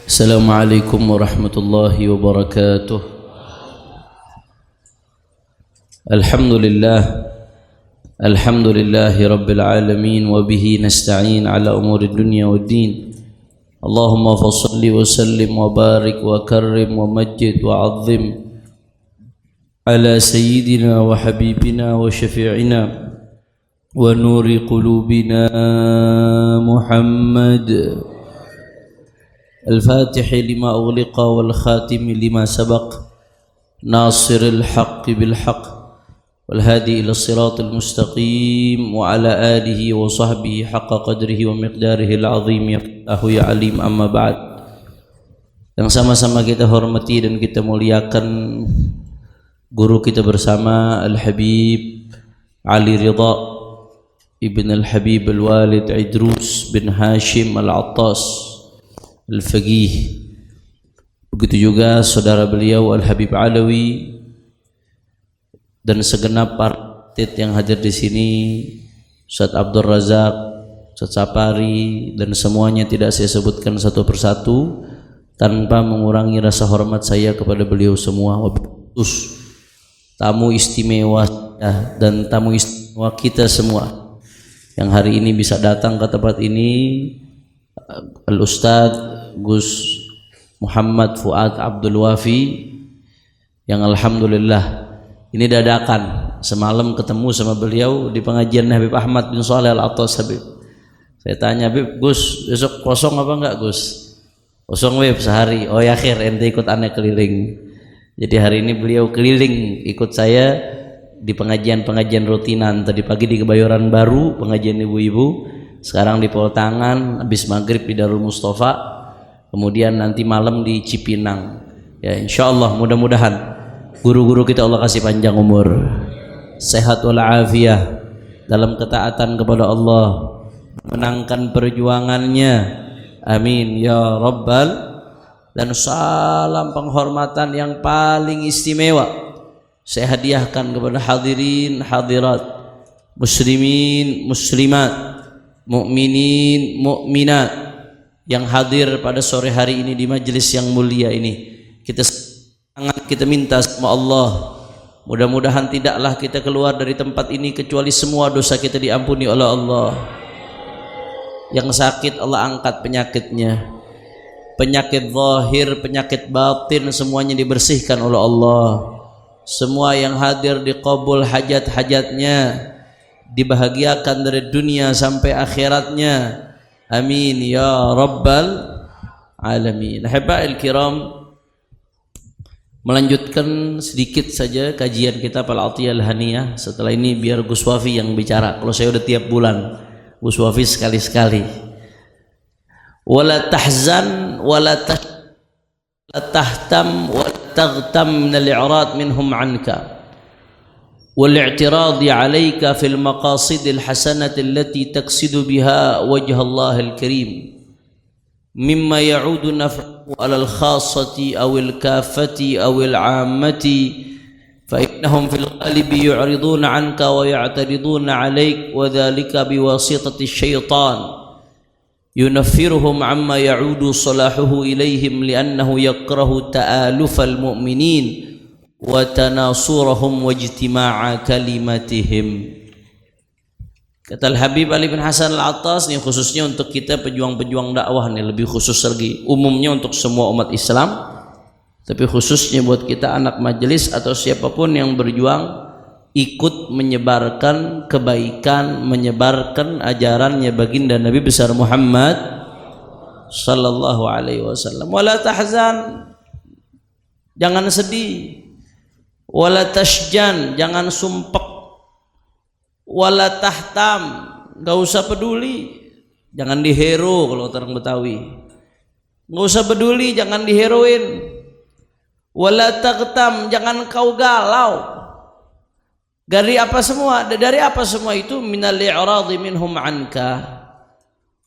Assalamualaikum warahmatullahi wabarakatuh. Alhamdulillahi rabbil alamin wa bihi nasta'in ala umuri dunya waddin. Allahumma fassalli wa sallim wa barik wa karrim wa majjid wa azzim ala sayyidina wa habibina wa syafi'ina wa nuri qulubina Muhammad الفاتح لما أغلق والخاتم لما سبق ناصر الحق بالحق والهادي إلى الصراط المستقيم وعلى آله وصحبه حق قدره ومقداره العظيم يا الله يا عليم أما بعد. Yang sama-sama kita hormati dan kita muliakan guru kita bersama Al-Habib Ali Ridha Ibn Al-Habib Al-Walid Idrus bin Hashim Al-Attas Al-Faqih. Begitu juga saudara beliau Al-Habib Alawi dan segenap partit yang hadir di sini, Ustaz Abdul Razak, Ustaz Sapari, dan semuanya tidak saya sebutkan satu persatu tanpa mengurangi rasa hormat saya kepada beliau semua. Khusus tamu istimewa dan tamu istimewa kita semua yang hari ini bisa datang ke tempat ini, Al-Ustadz Gus Muhammad Fuad Abdul Wafi, yang alhamdulillah ini dadakan. Semalam ketemu sama beliau di pengajian Habib Ahmad bin Shalih Al-Attas. Habib, saya tanya, Habib, Gus besok kosong apa enggak Gus? Kosong Habib sehari. Oh ya akhir ente ikut aneh keliling. Jadi hari ini beliau keliling ikut saya di pengajian-pengajian rutinan. Tadi pagi di Kebayoran Baru pengajian ibu-ibu, sekarang di Poltangan, habis maghrib di Darul Mustafa, kemudian nanti malam di Cipinang. Ya insyaallah, mudah-mudahan guru-guru kita Allah kasih panjang umur, sehat walafiat dalam ketaatan kepada Allah, menangkan perjuangannya, amin ya rabbal. Dan salam penghormatan yang paling istimewa saya hadiahkan kepada hadirin hadirat, muslimin muslimat, mukminin mukminat yang hadir pada sore hari ini di majelis yang mulia ini. Kita minta sama Allah, mudah-mudahan tidaklah kita keluar dari tempat ini kecuali semua dosa kita diampuni oleh Allah. Yang sakit Allah angkat penyakitnya, penyakit zahir, penyakit batin, semuanya dibersihkan oleh Allah. Semua yang hadir diqabul hajat-hajatnya, dibahagiakan dari dunia sampai akhiratnya, amin ya rabbal alamin. Habail kiram, melanjutkan sedikit saja kajian kita Al-Atiyah Al-Haniyah. Setelah ini biar Gus Wafi yang bicara. Kalau saya udah tiap bulan, Gus Wafi sekali-sekali. Wala tahzan wala tahtam wala taghtam min al-i'rad minhum anka والاعتراض عليك في المقاصد الحسنة التي تقصد بها وجه الله الكريم مما يعود نفعه على الخاصة أو الكافة أو العامة، فإنهم في الغالب يعرضون عنك ويعترضون عليك، وذلك بواسطة الشيطان ينفرهم عما يعود صلاحه إليهم لأنه يكره تآلف المؤمنين وتناصرهم واجتماع كلمتهم. Kata Al-Habib Ali bin Hasan Al-Attas, ini khususnya untuk kita pejuang-pejuang dakwah nih, lebih khusus lagi, umumnya untuk semua umat Islam, tapi khususnya buat kita anak majelis atau siapapun yang berjuang ikut menyebarkan kebaikan, menyebarkan ajarannya baginda Nabi besar Muhammad sallallahu alaihi wasallam. Wala tahzan, jangan sedih. Wala tashjan, jangan sumpek. Wala tahtam, gak usah peduli, jangan dihero kalau orang Betawi. Gak usah peduli, jangan diheroin. Wala taghtam, jangan kau galau. Dari apa semua? Dari apa semua itu? Minal i'radi minhum anka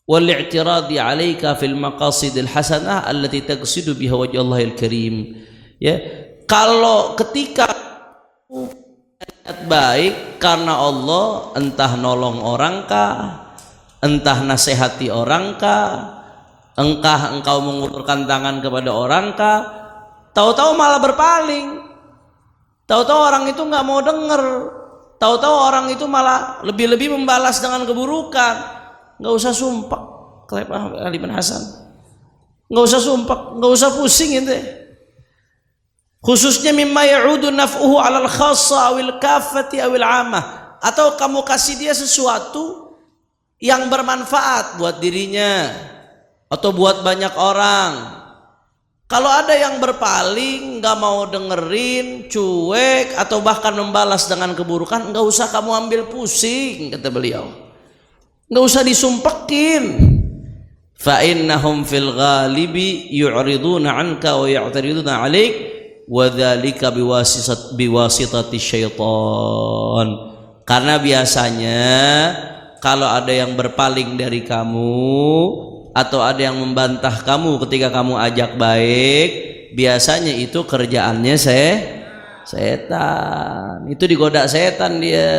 wal i'tiradi 'alaika fil maqasidil hasanah allati taqsidu biha wajh Allahil karim. Ya, kalau ketika niat baik karena Allah, entah nolong orang kah, entah nasihati orang kah, engkau mengulurkan tangan kepada orang kah, tahu-tahu malah berpaling, tahu-tahu orang itu nggak mau denger, tahu-tahu orang itu malah lebih-lebih membalas dengan keburukan. Nggak usah sumpah, kata Ali bin Hasan, nggak usah sumpah, nggak usah pusing itu. Khususnya mimma ya'udu naf'uhu 'alal khassa awil kafati awil 'amah, atau kamu kasih dia sesuatu yang bermanfaat buat dirinya atau buat banyak orang. Kalau ada yang berpaling, nggak mau dengerin, cuek, atau bahkan membalas dengan keburukan, nggak usah kamu ambil pusing, kata beliau. Nggak usah disumpekin. Fa innahum fil ghalibi yu'riduna 'anka wa ya'tariduna 'alaik wa dzalika biwasitati syaitan. Karena biasanya kalau ada yang berpaling dari kamu atau ada yang membantah kamu ketika kamu ajak baik, biasanya itu kerjaannya setan. Itu digoda setan dia.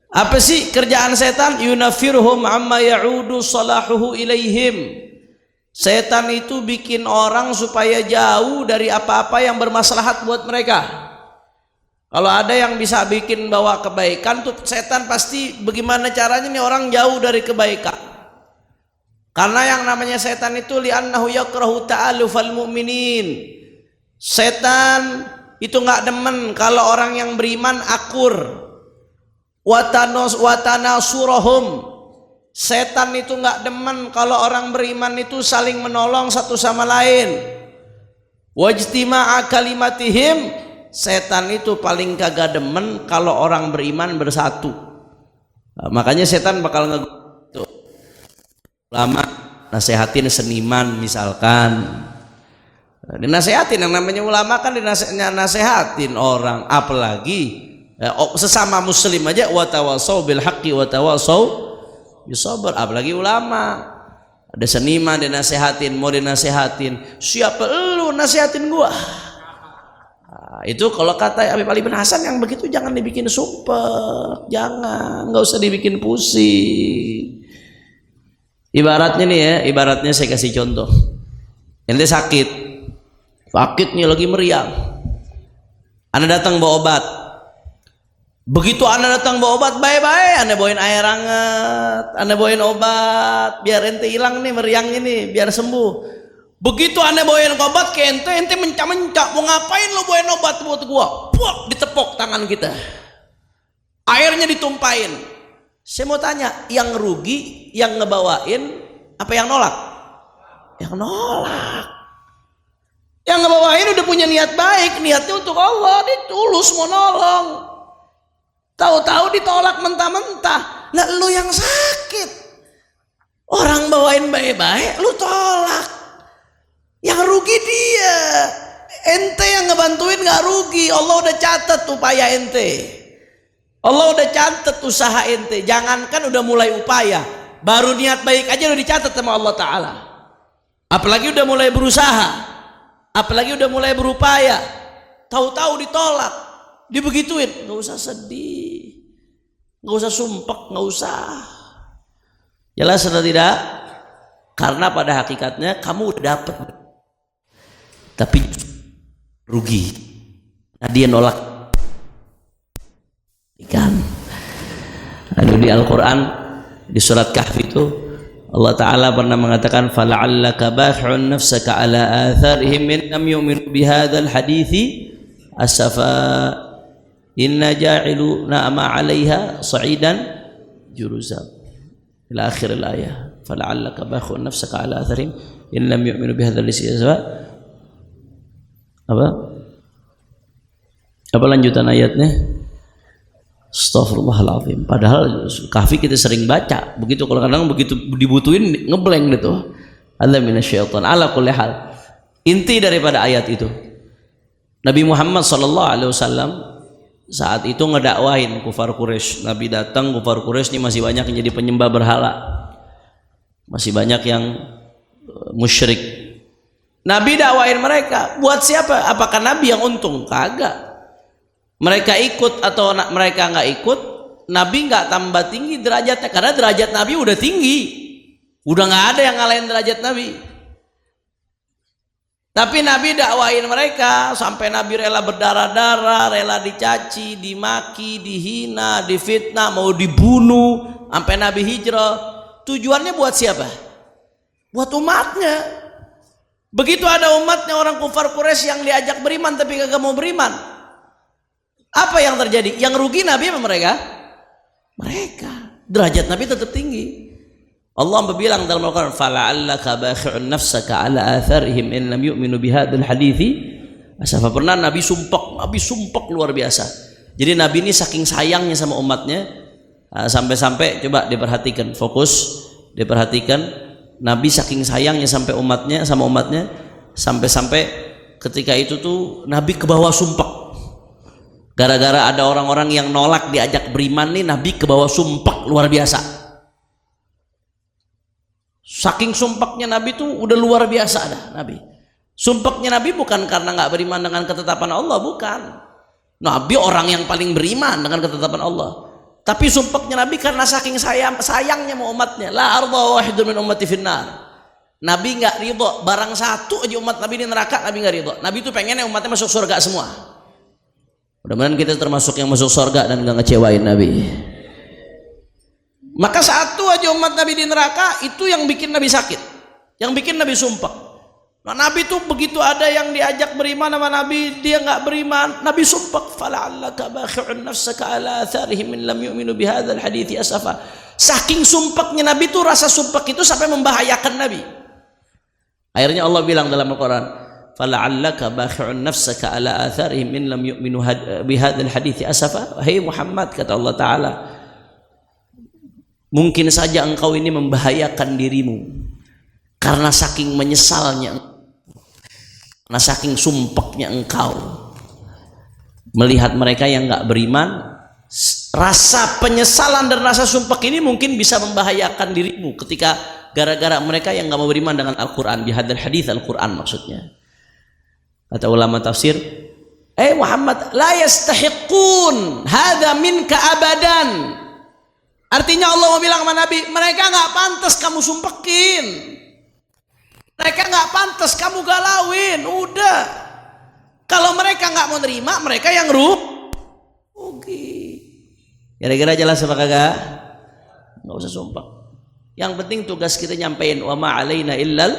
Apa sih kerjaan setan? Yunafirhum amma ya'udu salahuhu ilaihim. Setan itu bikin orang supaya jauh dari apa-apa yang bermaslahat buat mereka. Kalau ada yang bisa bikin bawa kebaikan tuh setan pasti bagaimana caranya nih orang jauh dari kebaikan. Karena yang namanya setan itu li'annahu yakrahu ta'alufal mu'minin. Setan itu nggak demen kalau orang yang beriman akur. Watanasurahum. Setan itu nggak demen kalau orang beriman itu saling menolong satu sama lain. Wajtima'a kalimatihim. Setan itu paling kagak demen kalau orang beriman bersatu. Nah, makanya setan bakal ulama nasehatin seniman misalkan, dinasehatin. Yang namanya ulama kan dinasehatin orang, apalagi sesama muslim aja. Wa tawasau bil haqqi wa tawasau bisabr, apalagi ulama. Ada seniman dinasehatin, mau dinasehatin, siapa lu nasehatin gua? Nah, itu kalau kata Habib Ali bin Hasan yang begitu jangan dibikin sumpah, jangan, nggak usah dibikin pusing. Ibaratnya nih ya, ibaratnya saya kasih contoh. Ente sakit nih lagi meriang. Anda datang bawa obat. Begitu Anda datang bawa obat, bye-bye, Anda bawain air hangat, Anda bawain obat, biar ente hilang nih meriangnya nih, biar sembuh. Begitu Anda bawain obat ke ente mencak-mencak, mau ngapain lo bawain obat buat gua? Puak, ditepok tangan kita. Airnya ditumpahin. Saya mau tanya, yang rugi yang ngebawain apa yang nolak? Yang nolak. Yang ngebawain udah punya niat baik, niatnya untuk Allah, dia tulus mau nolong. Tahu-tahu ditolak mentah-mentah. Lah lu yang sakit. Orang bawain baik-baik, lu tolak. Yang rugi dia. Ente yang ngebantuin gak rugi. Allah udah catat upaya ente. Allah udah catat usaha ente. Jangankan udah mulai upaya, baru niat baik aja udah dicatat sama Allah Ta'ala. Apalagi udah mulai berusaha, apalagi udah mulai berupaya, tahu-tahu ditolak, dibegituin. Gak usah sedih, gak usah sumpek, gak usah. Jelas atau tidak? Karena pada hakikatnya kamu udah dapet, tapi rugi. Nah dia nolak kan. Lalu di Al-Quran di surat Kahfi itu Allah Ta'ala pernah mengatakan fala'allaka bakh'un nafsaka ala atharihim min lam yu'minu bihadzal hadithi asafa inna ja'iluna ma 'alaiha sa'idan juruza ila akhir al-ayah. Fala'allaka bakh'un nafsaka ala atharihim in lam yu'minu bihadzal hadithi asafa. Apa lanjutan ayatnya? Astaghfirullahaladzim. Padahal Kahfi kita sering baca. Begitu kalau kadang begitu dibutuhin ngeblank gitu. Allah minasyaitan. Ala kulli hal. Inti daripada ayat itu, Nabi Muhammad SAW saat itu ngedakwahin kufar Quraisy. Nabi datang, kufar Quraisy ini masih banyak yang jadi penyembah berhala, masih banyak yang musyrik. Nabi dakwahin mereka. Buat siapa? Apakah Nabi yang untung? Kagak. Mereka ikut atau mereka nggak ikut, Nabi nggak tambah tinggi derajatnya, karena derajat Nabi udah tinggi, Udah nggak ada yang ngalahin derajat Nabi. Tapi Nabi dakwain mereka sampai Nabi rela berdarah-darah, rela dicaci, dimaki, dihina, difitnah, mau dibunuh, sampai Nabi hijrah. Tujuannya buat siapa? Buat umatnya. Begitu ada umatnya orang kufar Quraisy yang diajak beriman tapi kagak mau beriman. Apa yang terjadi? Yang rugi Nabi apa mereka? Mereka. Derajat Nabi tetap tinggi. Allah berbilang dalam Al-Quran, "Fala'allaka bakhi'un nafsaka 'ala atharihim in lam yu'minu bihadzal hadithi." Asafa. Pernah Nabi sumpek luar biasa. Jadi Nabi ini saking sayangnya sama umatnya, sampai-sampai coba diperhatikan, fokus, diperhatikan. Nabi saking sayangnya sama umatnya, sampai-sampai ketika itu tuh Nabi ke bawah sumpek. Gara-gara ada orang-orang yang nolak diajak beriman nih, Nabi ke bawah sumpek luar biasa. Saking sumpeknya Nabi tuh udah luar biasa dah Nabi. Sumpeknya Nabi bukan karena nggak beriman dengan ketetapan Allah, bukan. Nabi orang yang paling beriman dengan ketetapan Allah. Tapi sumpeknya Nabi karena saking sayangnya sama umatnya. La arda wahidun min ummati finnar. Nabi nggak ridho barang satu aja umat Nabi di neraka, Nabi nggak ridho. Nabi tuh pengennya umatnya masuk surga semua. Mudah-mudahan kita termasuk yang masuk surga dan nggak ngecewain Nabi. Maka satu aja umat Nabi di neraka, itu yang bikin Nabi sakit, yang bikin Nabi sumpah. Nah, Nabi tuh begitu ada yang diajak beriman sama Nabi, dia nggak beriman, Nabi sumpah, "Fala'allaka bakhi'un nafsaka 'ala atharihim in lam yu'minu bihadzal hadithi asafa." Saking sumpahnya Nabi tuh, rasa sumpah itu sampai membahayakan Nabi. Akhirnya Allah bilang dalam Al-Quran, "Fala'allaka bakhi'un nafsaka 'ala atharihim in lam yu'minu bihadzal hadithi asafa." Hai Muhammad, kata Allah Ta'ala, mungkin saja engkau ini membahayakan dirimu karena saking menyesalnya, karena saking sumpeknya engkau melihat mereka yang nggak beriman. Rasa penyesalan dan rasa sumpek ini mungkin bisa membahayakan dirimu ketika gara-gara mereka yang nggak mau beriman dengan Al-Quran, bihadzal hadits, Al-Quran maksudnya. Kata ulama tafsir, Muhammad, la yastahiqun hadza minka abadan. Artinya Allah mau bilang sama Nabi, mereka nggak pantas kamu sumpekin, mereka nggak pantas kamu galauin. Udah, kalau mereka nggak mau nerima, mereka yang rugi. Kira-kira jelas apa kagak? Nggak usah sumpah. Yang penting tugas kita nyampein, wa ma alaina illal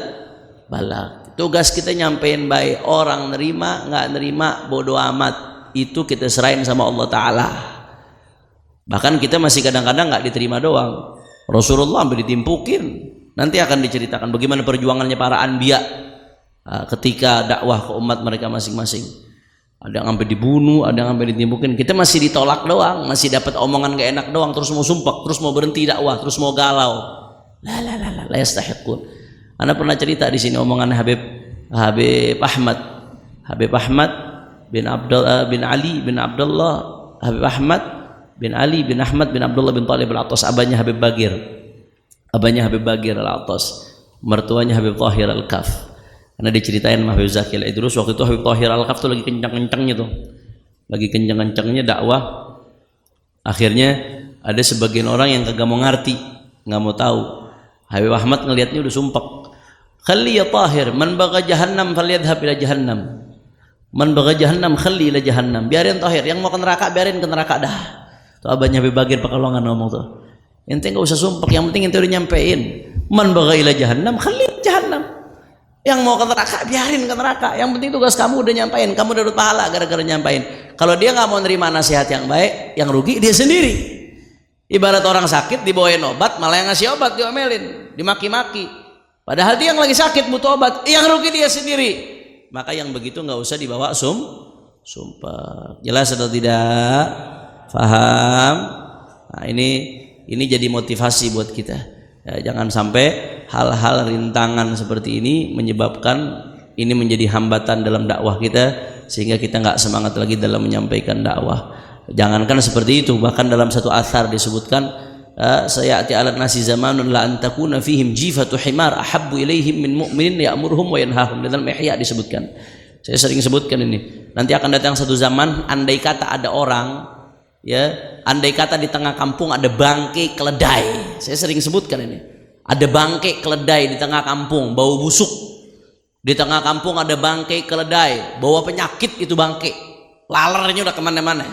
balagh. Tugas kita nyampein baik, orang nerima nggak nerima bodo amat, itu kita serahin sama Allah Ta'ala. Bahkan kita masih kadang-kadang nggak diterima doang. Rasulullah sampai ditimpukin. Nanti akan diceritakan bagaimana perjuangannya para anbiya ketika dakwah ke umat mereka masing-masing. Ada yang sampai dibunuh, ada yang sampai ditimpukin. Kita masih ditolak doang, masih dapat omongan gak enak doang, terus mau sumpah, terus mau berhenti dakwah, terus mau galau. La yastahiqun. Anda pernah cerita di sini omongan Habib Ahmad bin Ali bin Abdullah, Habib Ahmad bin Ali bin Ahmad bin Abdullah bin Talib al-Attas, abahnya Habib Bagir al-Attas, mertuanya Habib Tahir al-Kaf. Karena diceritain sama Habib Zaki al-Idrus, waktu itu Habib Tahir al-Kaf tuh lagi kencang-kencangnya dakwah. Akhirnya ada sebagian orang yang kagak mau ngerti, nggak mau tahu. Habib Ahmad ngelihatnya udah sumpah, "Khalli ya Tahir, man baga jahannam falyadhhab ila jahannam. Man baga jahannam khalli ila jahannam." Biarin Tahir, yang mau ke neraka biarin ke neraka dah. Tuh abahnya Habib Bagir Pekalongan ngomong tuh, ente nggak usah sumpah, yang penting ente udah nyampein, man baga ila jahannam khalli ila jahannam. Yang mau ke neraka biarin ke neraka, yang penting tugas kamu udah nyampein, kamu dapat pahala gara-gara nyampein. Kalau dia nggak mau nerima nasihat yang baik, yang rugi dia sendiri. Ibarat orang sakit dibawain obat, malah yang ngasih obat diomelin, dimaki-maki, padahal dia yang lagi sakit butuh obat, yang rugi dia sendiri. Maka yang begitu nggak usah dibawa sumpah. Jelas atau tidak? Faham? Nah, ini jadi motivasi buat kita ya, jangan sampai hal-hal rintangan seperti ini menyebabkan ini menjadi hambatan dalam dakwah kita, sehingga kita nggak semangat lagi dalam menyampaikan dakwah. Jangankan seperti itu, bahkan dalam satu athar disebutkan, sayati ala nasi zamanun la antakuna fihim jifatu himar ahabbu ilaihim min mu'minin ya'muruhum wa yanhahum. Dalam Ihya disebutkan, saya sering sebutkan ini, nanti akan datang satu zaman, andai kata ada orang ya, andai kata di tengah kampung ada bangkai keledai, saya sering sebutkan ini, Ada bangkai keledai di tengah kampung, bau busuk. Di tengah kampung ada bangkai keledai, bawa penyakit itu bangkai. Lalernya udah kemana-mana.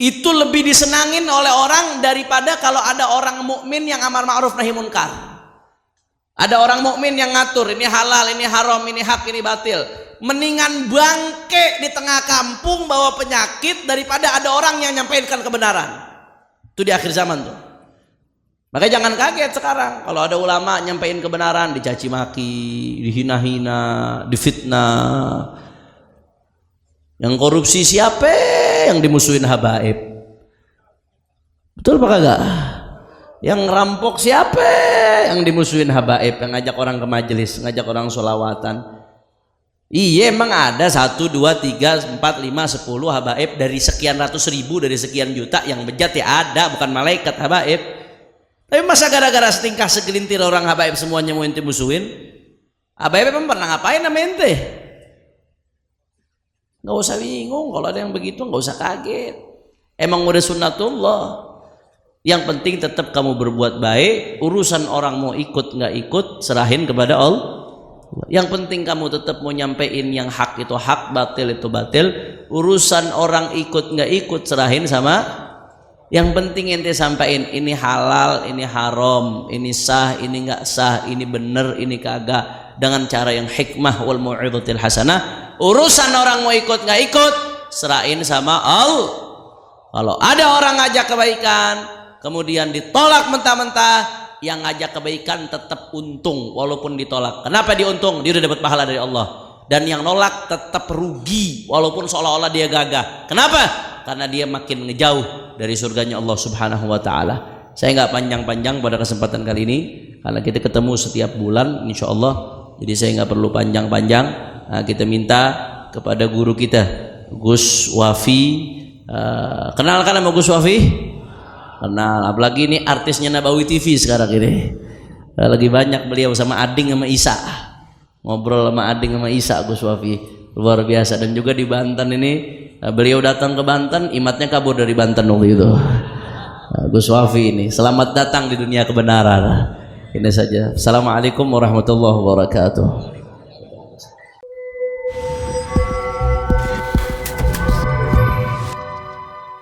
Itu lebih disenangin oleh orang daripada kalau ada orang mukmin yang amar ma'ruf nahi munkar. Ada orang mukmin yang ngatur, ini halal, ini haram, ini hak, ini batil. Mendingan bangkai di tengah kampung bawa penyakit daripada ada orang yang nyampaikan kebenaran. Itu di akhir zaman tuh. Makanya jangan kaget sekarang kalau ada ulama nyampein kebenaran dicaci maki, dihina-hina, difitnah. Yang korupsi siapa? Yang dimusuhin habaib. Betul apa kagak? Yang rampok siapa? Yang dimusuhin habaib, yang ngajak orang ke majelis, ngajak orang sholawatan. Iya, emang ada 1, 2, 3, 4, 5, 10 habaib dari sekian ratus ribu, dari sekian juta yang bejat ya ada, bukan malaikat habaib. Tapi masa gara-gara setingkah segelintir orang habaib semuanya mau ente musuhin? Habaib emang pernah ngapain sama ente? Gak usah bingung, kalau ada yang begitu gak usah kaget. Emang udah sunnatullah. Yang penting tetap kamu berbuat baik. Urusan orang mau ikut gak ikut serahin kepada Allah. Yang penting kamu tetap mau nyampein yang hak itu hak, batil itu batil. Urusan orang ikut gak ikut serahin sama. Yang penting ente sampaikan ini halal, ini haram, ini sah, ini enggak sah, ini bener, ini kagak, dengan cara yang hikmah wal mau'izatil hasanah. Urusan orang mau ikut enggak ikut serahin sama Allah. Kalau ada orang ngajak kebaikan kemudian ditolak mentah-mentah, yang ngajak kebaikan tetap untung walaupun ditolak. Kenapa diuntung? Dia udah dapat pahala dari Allah. Dan yang nolak tetap rugi walaupun seolah-olah dia gagah. Kenapa? Karena dia makin ngejauh dari surganya Allah Subhanahu wa taala. Saya nggak panjang-panjang pada kesempatan kali ini karena kita ketemu setiap bulan insyaallah. Jadi saya nggak perlu panjang-panjang. Nah, kita minta kepada guru kita Gus Wafi, kenalkan nama Gus Wafi? Kenal, apalagi ini artisnya Nabawi TV sekarang ini. Lagi banyak beliau sama Ading sama Isa. Ngobrol sama Ading sama Isa Gus Wafi. Luar biasa. Dan juga di Banten ini beliau datang ke Banten, imatnya kabur dari Banten waktu itu. Gus Wafi ini selamat datang di dunia kebenaran. Ini saja. Assalamualaikum warahmatullahi wabarakatuh.